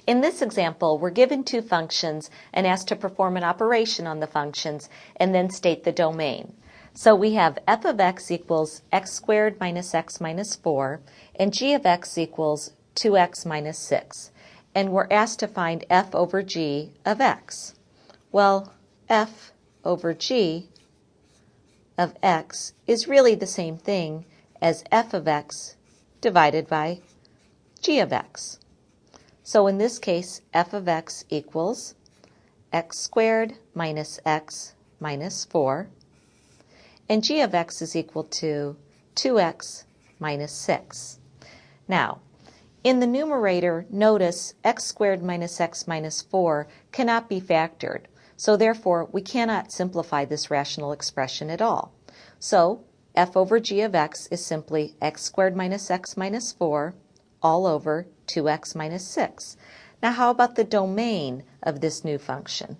In this example, we're given two functions and asked to perform an operation on the functions and then state the domain. So we have f of x equals x squared minus x minus 4 and g of x equals 2x minus 6. And we're asked to find f over g of x. Well, f over g of x is really the same thing as f of x divided by g of x. So in this case, f of x equals x squared minus x minus 4, and g of x is equal to 2x minus 6. Now, in the numerator, notice x squared minus x minus 4 cannot be factored, so therefore we cannot simplify this rational expression at all. So f over g of x is simply x squared minus x minus 4 all over 2x minus 6. Now how about the domain of this new function?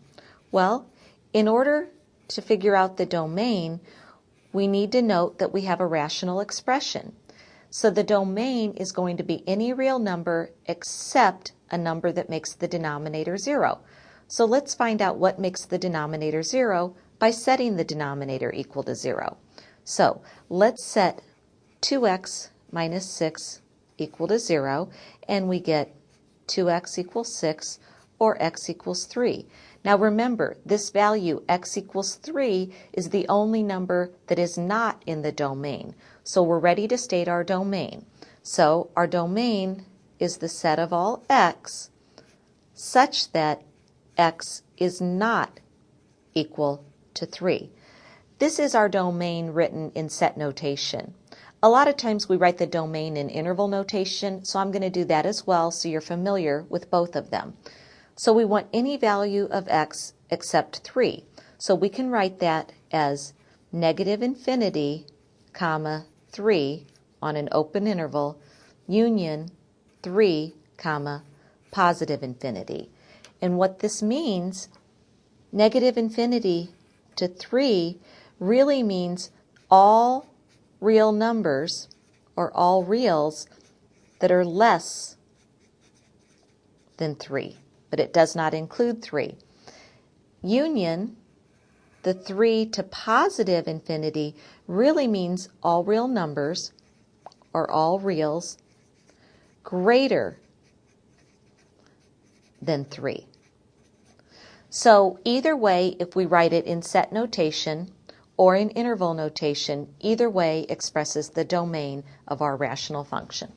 Well, in order to figure out the domain, we need to note that we have a rational expression. So the domain is going to be any real number except a number that makes the denominator 0. So let's find out what makes the denominator 0 by setting the denominator equal to 0. So let's set 2x minus 6 equal to 0, and we get 2x equals 6 or x equals 3. Now remember, this value x equals 3 is the only number that is not in the domain. So we're ready to state our domain. So our domain is the set of all x such that x is not equal to 3. This is our domain written in set notation. A lot of times we write the domain in interval notation, so I'm going to do that as well so you're familiar with both of them. So we want any value of x except 3. So we can write that as negative infinity, comma, 3 on an open interval, union 3, comma, positive infinity. And what this means, negative infinity to 3 really means all real numbers or all reals that are less than 3, but it does not include 3. Union, the 3 to positive infinity, really means all real numbers or all reals greater than 3. So either way, if we write it in set notation or in interval notation, either way expresses the domain of our rational function.